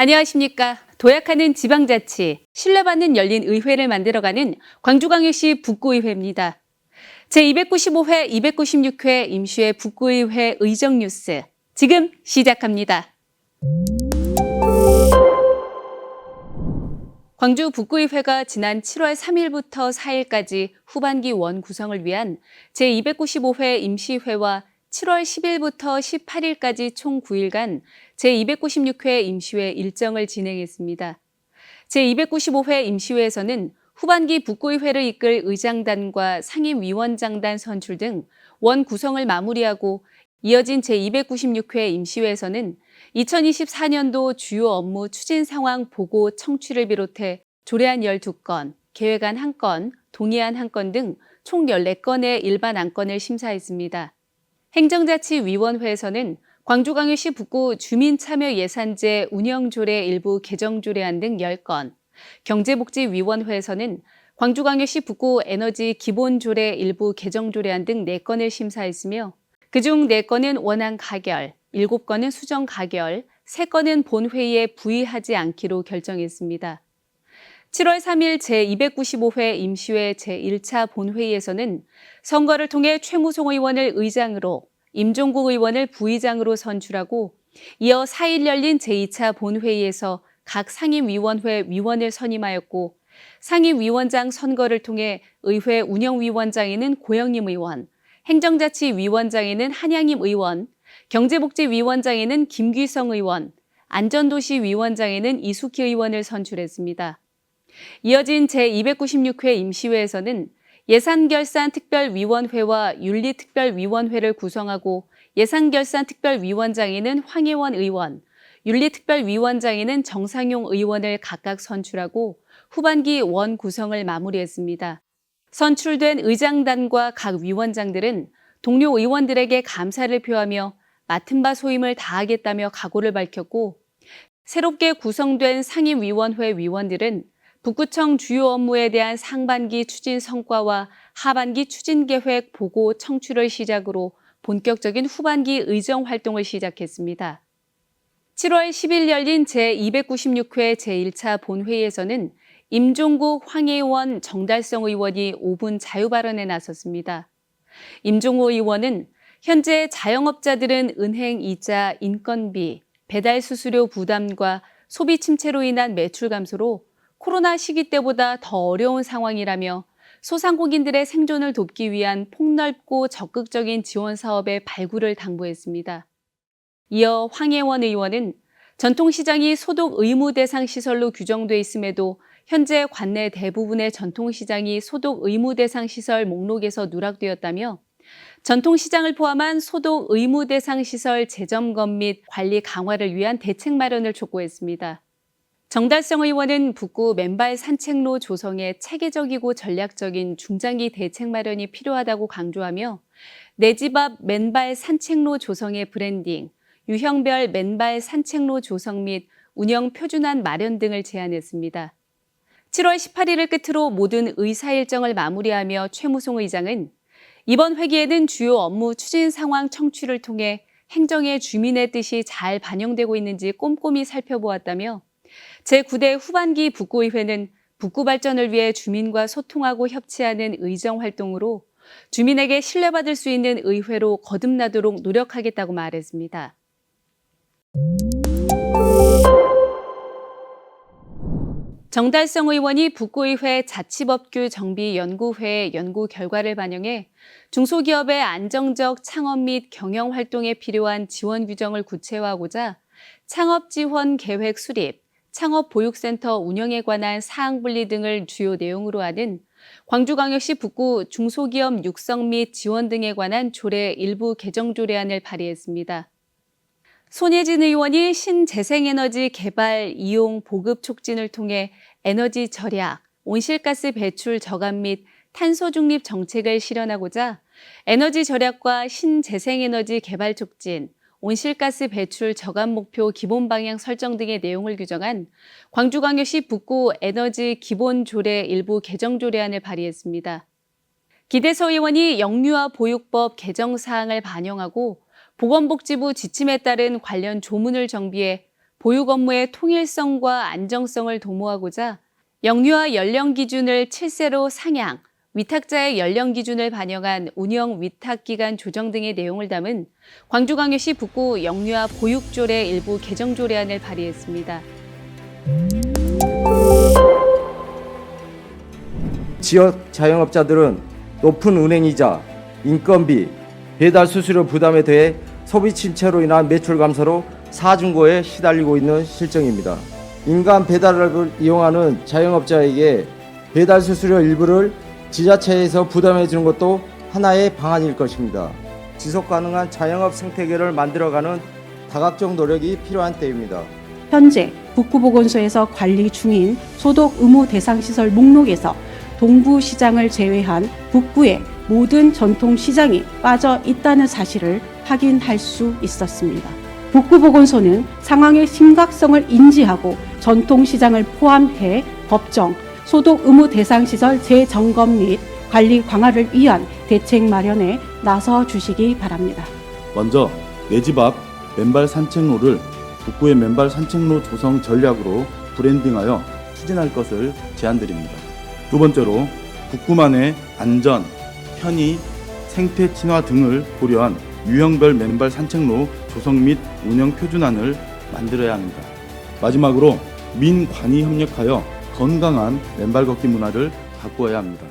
안녕하십니까. 도약하는 지방자치, 신뢰받는 열린 의회를 만들어가는 광주광역시 북구의회입니다. 제295회, 296회 임시회 북구의회 의정뉴스 지금 시작합니다. 광주 북구의회가 지난 7월 3일부터 4일까지 후반기 원 구성을 위한 제295회 임시회와 7월 10일부터 18일까지 총 9일간 제296회 임시회 일정을 진행했습니다. 제295회 임시회에서는 후반기 북구의회를 이끌 의장단과 상임위원장단 선출 등 원 구성을 마무리하고 이어진 제296회 임시회에서는 2024년도 주요 업무 추진 상황 보고 청취를 비롯해 조례안 12건, 계획안 1건, 동의안 1건 등 총 14건의 일반 안건을 심사했습니다. 행정자치위원회에서는 광주광역시 북구 주민참여예산제 운영조례 일부 개정조례안 등 10건, 경제복지위원회에서는 광주광역시 북구 에너지 기본조례 일부 개정조례안 등 4건을 심사했으며 그중 4건은 원안 가결, 7건은 수정 가결, 3건은 본회의에 부의하지 않기로 결정했습니다. 7월 3일 제295회 임시회 제1차 본회의에서는 선거를 통해 최무송 의원을 의장으로, 임종국 의원을 부의장으로 선출하고 이어 4일 열린 제2차 본회의에서 각 상임위원회 위원을 선임하였고 상임위원장 선거를 통해 의회 운영위원장에는 고영림 의원, 행정자치위원장에는 한양임 의원, 경제복지위원장에는 김귀성 의원, 안전도시위원장에는 이숙희 의원을 선출했습니다. 이어진 제296회 임시회에서는 예산결산특별위원회와 윤리특별위원회를 구성하고 예산결산특별위원장에는 황혜원 의원, 윤리특별위원장에는 정상용 의원을 각각 선출하고 후반기 원 구성을 마무리했습니다. 선출된 의장단과 각 위원장들은 동료 의원들에게 감사를 표하며 맡은 바 소임을 다하겠다며 각오를 밝혔고 새롭게 구성된 상임위원회 위원들은 북구청 주요 업무에 대한 상반기 추진 성과와 하반기 추진 계획 보고 청취를 시작으로 본격적인 후반기 의정 활동을 시작했습니다. 7월 10일 열린 제296회 제1차 본회의에서는 임종국, 황혜원, 정달성 의원이 5분 자유발언에 나섰습니다. 임종국 의원은 현재 자영업자들은 은행 이자, 인건비, 배달 수수료 부담과 소비 침체로 인한 매출 감소로 코로나 시기 때보다 더 어려운 상황이라며 소상공인들의 생존을 돕기 위한 폭넓고 적극적인 지원 사업의 발굴을 당부했습니다. 이어 황혜원 의원은 전통시장이 소독 의무 대상 시설로 규정돼 있음에도 현재 관내 대부분의 전통시장이 소독 의무 대상 시설 목록에서 누락되었다며 전통시장을 포함한 소독 의무 대상 시설 재점검 및 관리 강화를 위한 대책 마련을 촉구했습니다. 정달성 의원은 북구 맨발 산책로 조성에 체계적이고 전략적인 중장기 대책 마련이 필요하다고 강조하며 내 집 앞 맨발 산책로 조성의 브랜딩, 유형별 맨발 산책로 조성 및 운영 표준안 마련 등을 제안했습니다. 7월 18일을 끝으로 모든 의사 일정을 마무리하며 최무송 의장은 이번 회기에는 주요 업무 추진 상황 청취를 통해 행정의 주민의 뜻이 잘 반영되고 있는지 꼼꼼히 살펴보았다며 제9대 후반기 북구의회는 북구 발전을 위해 주민과 소통하고 협치하는 의정 활동으로 주민에게 신뢰받을 수 있는 의회로 거듭나도록 노력하겠다고 말했습니다. 정달성 의원이 북구의회 자치법규 정비연구회의 연구 결과를 반영해 중소기업의 안정적 창업 및 경영 활동에 필요한 지원 규정을 구체화하고자 창업 지원 계획 수립, 창업보육센터 운영에 관한 사항 분리 등을 주요 내용으로 하는 광주광역시 북구 중소기업 육성 및 지원 등에 관한 조례 일부 개정 조례안을 발의했습니다. 손예진 의원이 신재생에너지 개발, 이용, 보급 촉진을 통해 에너지 절약, 온실가스 배출 저감 및 탄소 중립 정책을 실현하고자 에너지 절약과 신재생에너지 개발 촉진, 온실가스 배출 저감 목표 기본 방향 설정 등의 내용을 규정한 광주광역시 북구 에너지 기본 조례 일부 개정 조례안을 발의했습니다. 기대서 의원이 영유아 보육법 개정 사항을 반영하고 보건복지부 지침에 따른 관련 조문을 정비해 보육 업무의 통일성과 안정성을 도모하고자 영유아 연령 기준을 7세로 상향, 위탁자의 연령 기준을 반영한 운영 위탁기간 조정 등의 내용을 담은 광주광역시 북구 영유아 보육조례 일부 개정 조례안을 발의했습니다. 지역 자영업자들은 높은 운행이자, 인건비, 배달 수수료 부담에 대해 소비 침체로 인한 매출 감소로 사중고에 시달리고 있는 실정입니다. 인간 배달앱을 이용하는 자영업자에게 배달 수수료 일부를 지자체에서 부담해 주는 것도 하나의 방안일 것입니다. 지속 가능한 자영업 생태계를 만들어가는 다각적 노력이 필요한 때입니다. 현재 북구보건소에서 관리 중인 소독 의무 대상 시설 목록에서 동부시장을 제외한 북구의 모든 전통시장이 빠져 있다는 사실을 확인할 수 있었습니다. 북구보건소는 상황의 심각성을 인지하고 전통시장을 포함해 법정, 소독 의무 대상 시설 재점검 및 관리 강화를 위한 대책 마련에 나서 주시기 바랍니다. 먼저 내 집 앞 맨발 산책로를 북구의 맨발 산책로 조성 전략으로 브랜딩하여 추진할 것을 제안드립니다. 두 번째로 북구만의 안전, 편의, 생태 친화 등을 고려한 유형별 맨발 산책로 조성 및 운영 표준안을 만들어야 합니다. 마지막으로 민관이 협력하여 건강한 맨발 걷기 문화를 바꾸어야 합니다.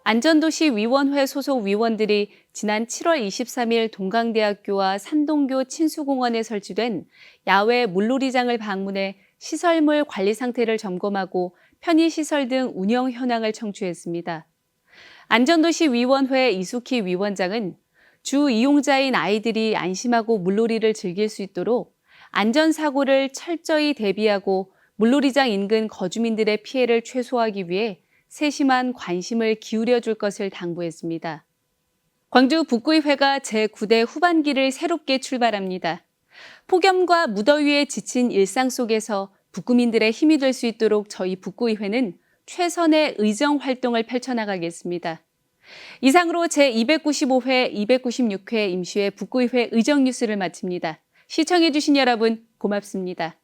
안전도시위원회 소속 위원들이 지난 7월 23일 동강대학교와 산동교 친수공원에 설치된 야외 물놀이장을 방문해 시설물 관리 상태를 점검하고 편의시설 등 운영 현황을 청취했습니다. 안전도시위원회 이숙희 위원장은 주 이용자인 아이들이 안심하고 물놀이를 즐길 수 있도록 안전사고를 철저히 대비하고 물놀이장 인근 거주민들의 피해를 최소화하기 위해 세심한 관심을 기울여 줄 것을 당부했습니다. 광주 북구의회가 제9대 후반기를 새롭게 출발합니다. 폭염과 무더위에 지친 일상 속에서 북구민들의 힘이 될 수 있도록 저희 북구의회는 최선의 의정 활동을 펼쳐나가겠습니다. 이상으로 제295회, 296회 임시회 북구의회 의정 뉴스를 마칩니다. 시청해주신 여러분 고맙습니다.